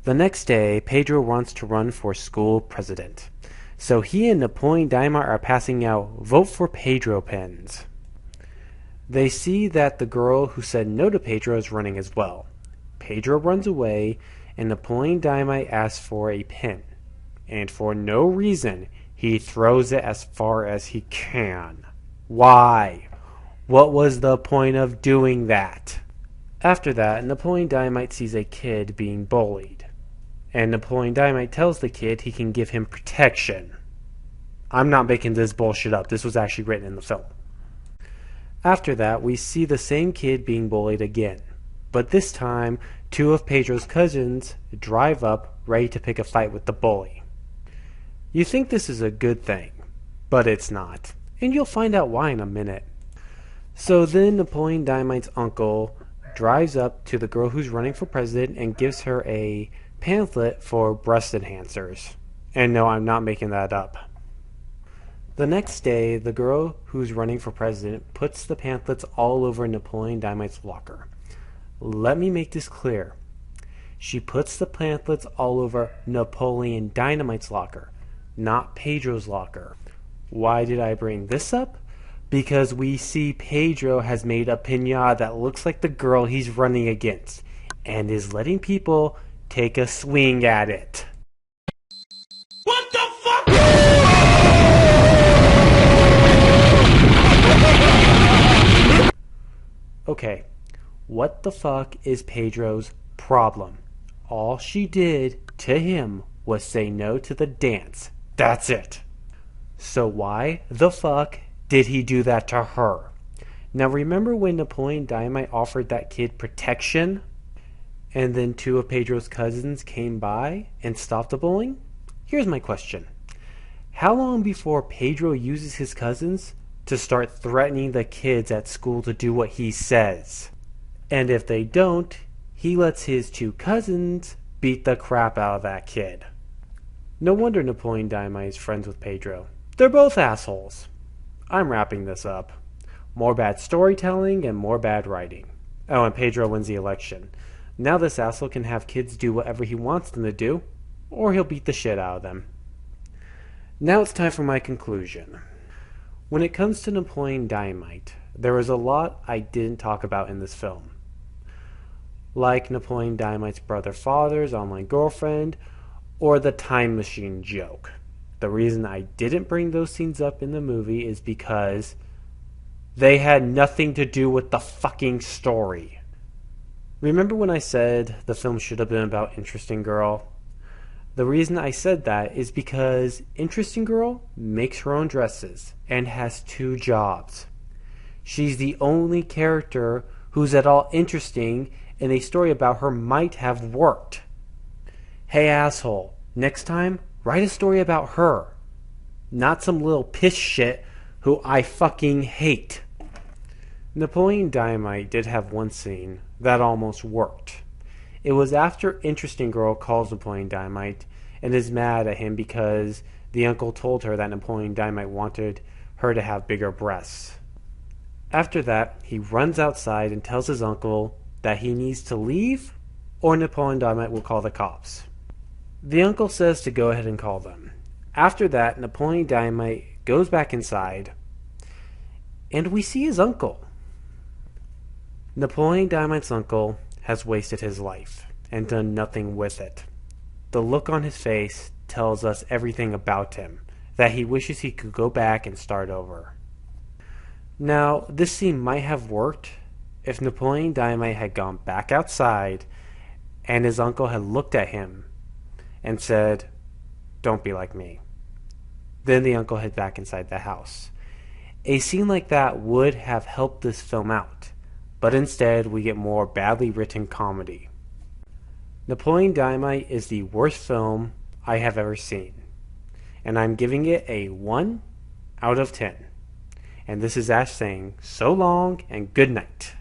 The next day, Pedro wants to run for school president. So he and Noplien Dyamight are passing out Vote for Pedro pens. They see that the girl who said no to Pedro is running as well. Pedro runs away, and Noplien Dyamight asks for a pen. And for no reason, he throws it as far as he can. Why? What was the point of doing that? After that, Noplien Dyamight sees a kid being bullied. And Noplien Dyamight tells the kid he can give him protection. I'm not making this bullshit up. This was actually written in the film. After that, we see the same kid being bullied again. But this time, two of Pedro's cousins drive up, ready to pick a fight with the bully. You think this is a good thing, but it's not. And you'll find out why in a minute. So then Noplien Dyamit's uncle drives up to the girl who's running for president and gives her a pamphlet for breast enhancers. And no, I'm not making that up. The next day, the girl who's running for president puts the pamphlets all over Noplien Dyamit's locker. Let me make this clear. She puts the pamphlets all over Noplien Dyamigh's locker, not Pedro's locker. Why did I bring this up? Because we see Pedro has made a piñata that looks like the girl he's running against, and is letting people take a swing at it. What the fuck? Okay, what the fuck is Pedro's problem? All she did to him was say no to the dance. That's it. So why the fuck did he do that to her? Now remember when Noplien Dyamight offered that kid protection? And then two of Pedro's cousins came by and stopped the bullying? Here's my question. How long before Pedro uses his cousins to start threatening the kids at school to do what he says? And if they don't, he lets his two cousins beat the crap out of that kid. No wonder Noplien Dyamight is friends with Pedro. They're both assholes. I'm wrapping this up. More bad storytelling and more bad writing. Oh, and Pedro wins the election. Now this asshole can have kids do whatever he wants them to do, or he'll beat the shit out of them. Now it's time for my conclusion. When it comes to Noplien Dyamight, there was a lot I didn't talk about in this film. Like Noplien Dyamit's brother-father's online girlfriend, or the time machine joke. The reason I didn't bring those scenes up in the movie is because they had nothing to do with the fucking story. Remember when I said the film should have been about Interesting Girl? The reason I said that is because Interesting Girl makes her own dresses and has 2 jobs. She's the only character who's at all interesting, and a story about her might have worked. Hey asshole, next time, write a story about her. Not some little piss shit who I fucking hate. Noplien Dyamight did have one scene that almost worked. It was after Interesting Girl calls Noplien Dyamight and is mad at him because the uncle told her that Noplien Dyamight wanted her to have bigger breasts. After that, he runs outside and tells his uncle that he needs to leave or Noplien Dyamight will call the cops. The uncle says to go ahead and call them. After that, Noplien Dyamight goes back inside and we see his uncle. Noplien Dyamit's uncle has wasted his life and done nothing with it. The look on his face tells us everything about him, that he wishes he could go back and start over. Now, this scene might have worked if Noplien Dyamight had gone back outside and his uncle had looked at him and said, "Don't be like me." Then the uncle head back inside the house. A scene like that would have helped this film out, but instead we get more badly written comedy. Noplien Dyamight is the worst film I have ever seen, and I'm giving it a 1 out of 10. And this is Ash saying so long and good night.